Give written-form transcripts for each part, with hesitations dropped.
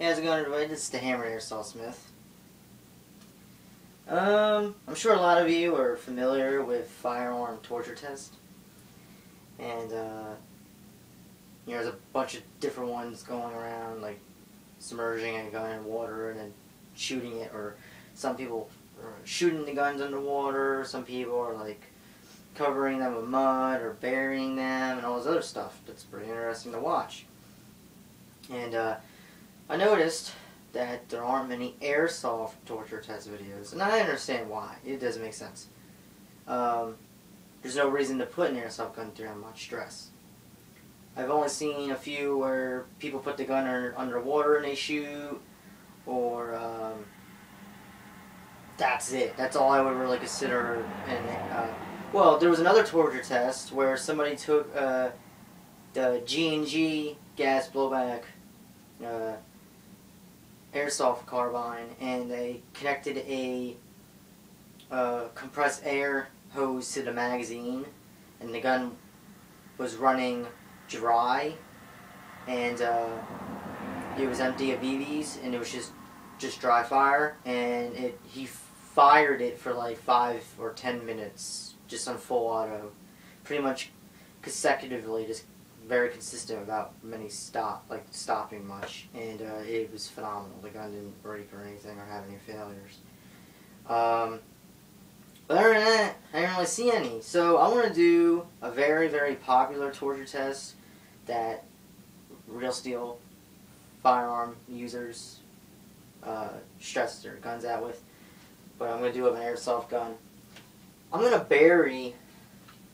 Hey, how's it going, everybody? This is the Hammer Airsoft Smith. I'm sure a lot of you are familiar with firearm torture test, and there's a bunch of different ones going around, like submerging a gun in water and then shooting it, or some people are shooting the guns underwater. Some people are like covering them with mud or burying them, and all this other stuff. That's pretty interesting to watch. And I noticed that there aren't many airsoft torture test videos, and I understand why. It doesn't make sense. There's no reason to put an airsoft gun through that much stress. I've only seen a few where people put the gun underwater and they shoot, or that's it. That's all I would really consider. Well, there was another torture test where somebody took the G&G gas blowback airsoft carbine, and they connected a compressed air hose to the magazine, and the gun was running dry, and it was empty of BBs, and it was just dry fire, and he fired it for like 5 or 10 minutes just on full auto, pretty much consecutively, just very consistent without many stopping much, and it was phenomenal. The gun didn't break or anything or have any failures. But other than that, I didn't really see any. So I want to do a very, very popular torture test that real steel firearm users stress their guns out with. But I'm going to do it with an airsoft gun. I'm going to bury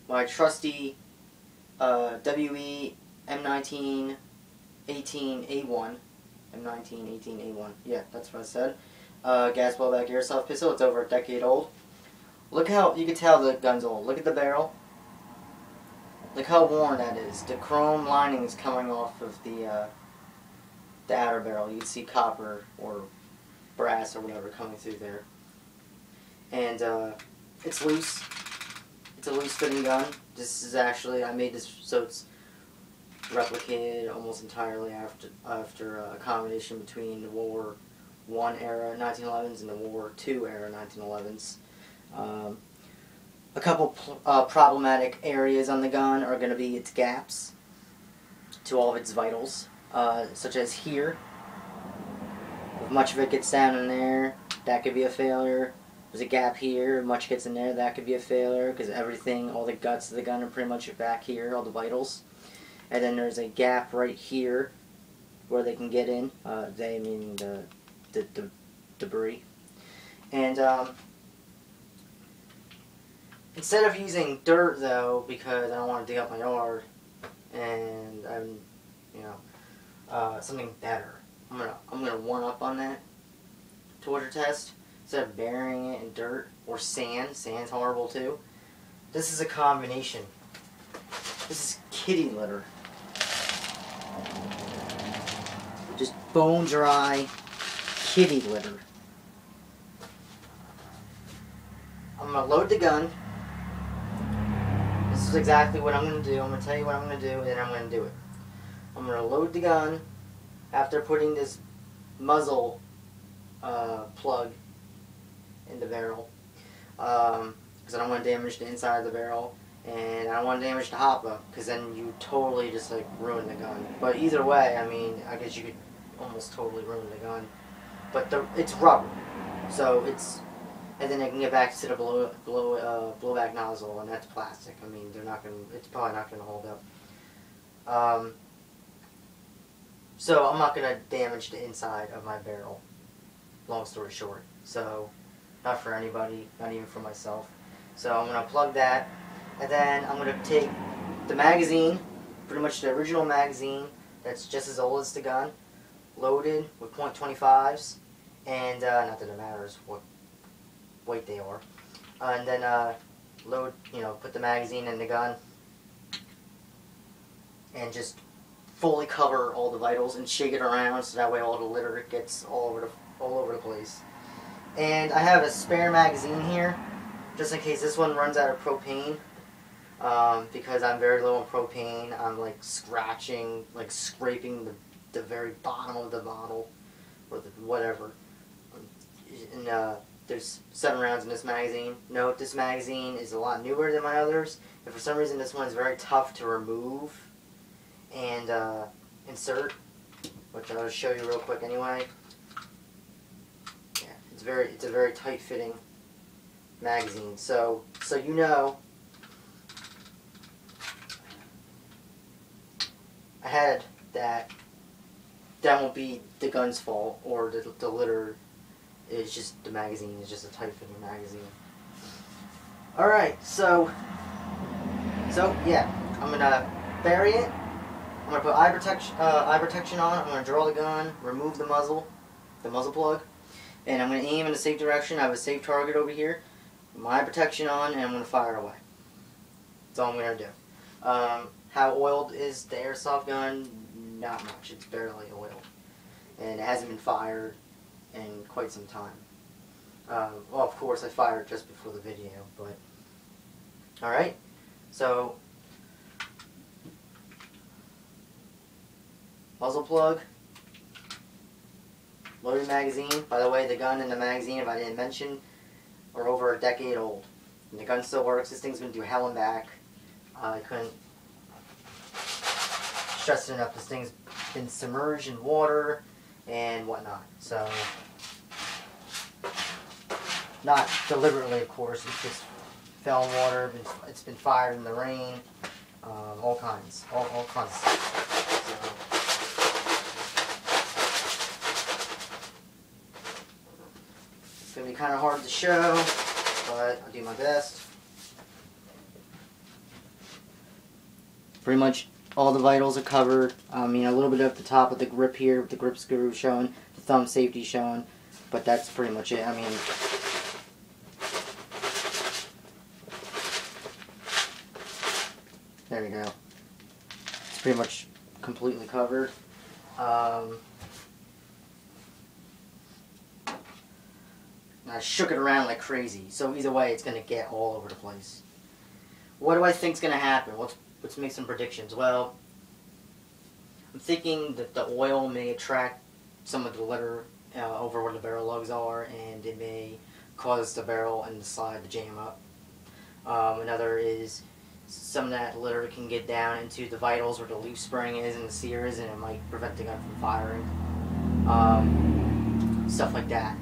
my trusty WE M19 18A1. M19 18A1. Yeah, that's what I said. Gas blowback airsoft pistol. It's over a decade old. Look how you can tell the gun's old. Look at the barrel. Look how worn that is. The chrome lining is coming off of the outer barrel. You can see copper or brass or whatever coming through there. And it's loose. It's a loose fitting gun. This is actually, I made this so it's replicated almost entirely after a combination between the World War I era 1911s and the World War II era 1911s. A couple problematic areas on the gun are going to be its gaps to all of its vitals, such as here. If much of it gets down in there, that could be a failure. There's a gap here, much gets in there, that could be a failure, because everything, all the guts of the gun are pretty much back here, all the vitals. And then there's a gap right here where they can get in, they meaning the debris. And instead of using dirt, though, because I don't want to dig up my yard, and I'm, something better, I'm gonna one up on that torture test. Instead of burying it in dirt or sand, sand's horrible too. This is a combination. This is kitty litter. Just bone dry kitty litter. I'm gonna load the gun. This is exactly what I'm gonna do. I'm gonna tell you what I'm gonna do, and then I'm gonna do it. I'm gonna load the gun after putting this muzzle plug in the barrel, because I don't want to damage the inside of the barrel, and I don't want to damage the hopper, because then you totally just like ruin the gun. But either way, I mean, I guess you could almost totally ruin the gun. But it's rubber, so it's, and then I can get back to the blowback nozzle, and that's plastic. I mean, it's probably not gonna hold up. So I'm not gonna damage the inside of my barrel. Long story short, so. Not for anybody, not even for myself. So I'm going to plug that, and then I'm going to take the magazine, pretty much the original magazine, that's just as old as the gun, loaded with .25s, and not that it matters what weight they are, and then put the magazine in the gun, and just fully cover all the vitals and shake it around so that way all the litter gets all over the place. And I have a spare magazine here, just in case this one runs out of propane, because I'm very low on propane. I'm like scratching, like scraping the very bottom of the bottle or the whatever. And there's 7 rounds in this magazine. Note, this magazine is a lot newer than my others, and for some reason this one is very tough to remove and insert, which I'll just show you real quick anyway. Yeah, it's a very tight fitting magazine. So you know, ahead that won't be the gun's fault or the litter. It's just the magazine is just a tight fitting magazine. Alright, so yeah, I'm gonna bury it. I'm gonna put eye protection on. I'm gonna draw the gun, remove the muzzle plug, and I'm gonna aim in a safe direction. I have a safe target over here. Put my eye protection on, and I'm gonna fire away. That's all I'm gonna do. How oiled is the airsoft gun? Not much. It's barely oiled, and it hasn't been fired in quite some time. Well, of course, I fired just before the video, but alright, so muzzle plug, loaded magazine. By the way, the gun and the magazine, if I didn't mention, are over a decade old. And the gun still works. This thing's been through hell and back. I couldn't stress it enough. This thing's been submerged in water and whatnot. So, not deliberately, of course. It just fell in water. It's been fired in the rain. All kinds of stuff. So, it's going to be kind of hard to show, but I'll do my best. Pretty much all the vitals are covered. I mean, a little bit at the top of the grip here, with the grip screw showing, the thumb safety showing, but that's pretty much it. I mean, there we go. It's pretty much completely covered. I shook it around like crazy, so either way, it's going to get all over the place. What do I think is going to happen? Let's make some predictions. Well, I'm thinking that the oil may attract some of the litter over where the barrel lugs are, and it may cause the barrel and the slide to jam up. Another is some of that litter can get down into the vitals where the leaf spring is and the sear is, and it might prevent the gun from firing. Stuff like that.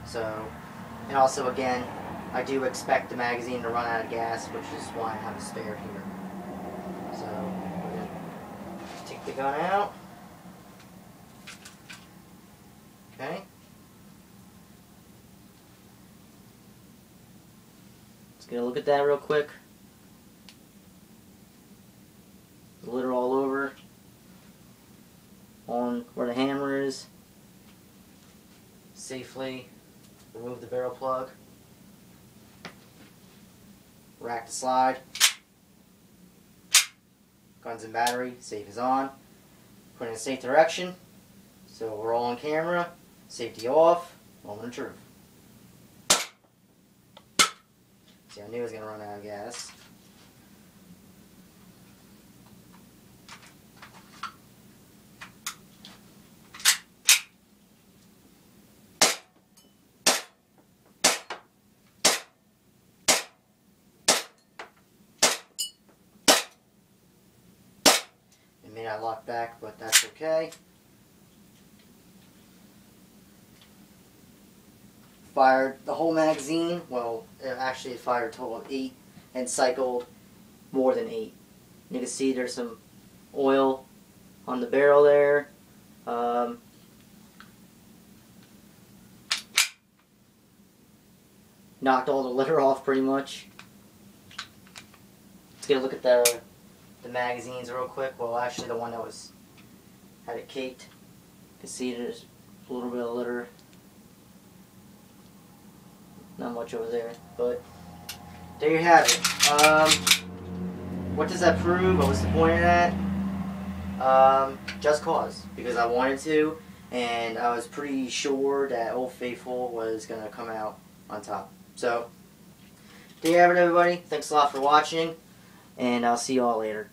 So, and also again, I do expect the magazine to run out of gas, which is why I have a spare here. So, we're going to take the gun out. Okay. Let's get a look at that real quick. The litter all over on where the hammer is. Safely remove the barrel plug. Rack the slide. Guns and battery, safe is on. Put in a safe direction. So we're all on camera. Safety off. Moment of truth. See, I knew I was going to run out of gas. It may not lock back, but that's okay. Fired the whole magazine. Well, actually it fired a total of 8 and cycled more than 8. You can see there's some oil on the barrel there. Knocked all the litter off pretty much. Let's get a look at the magazines real quick. Well, actually the one that had it caked. You can see there's a little bit of litter. Not much over there, but there you have it. What does that prove? What was the point of that? Just cause, because I wanted to, and I was pretty sure that Old Faithful was going to come out on top. So, there you have it, everybody. Thanks a lot for watching, and I'll see you all later.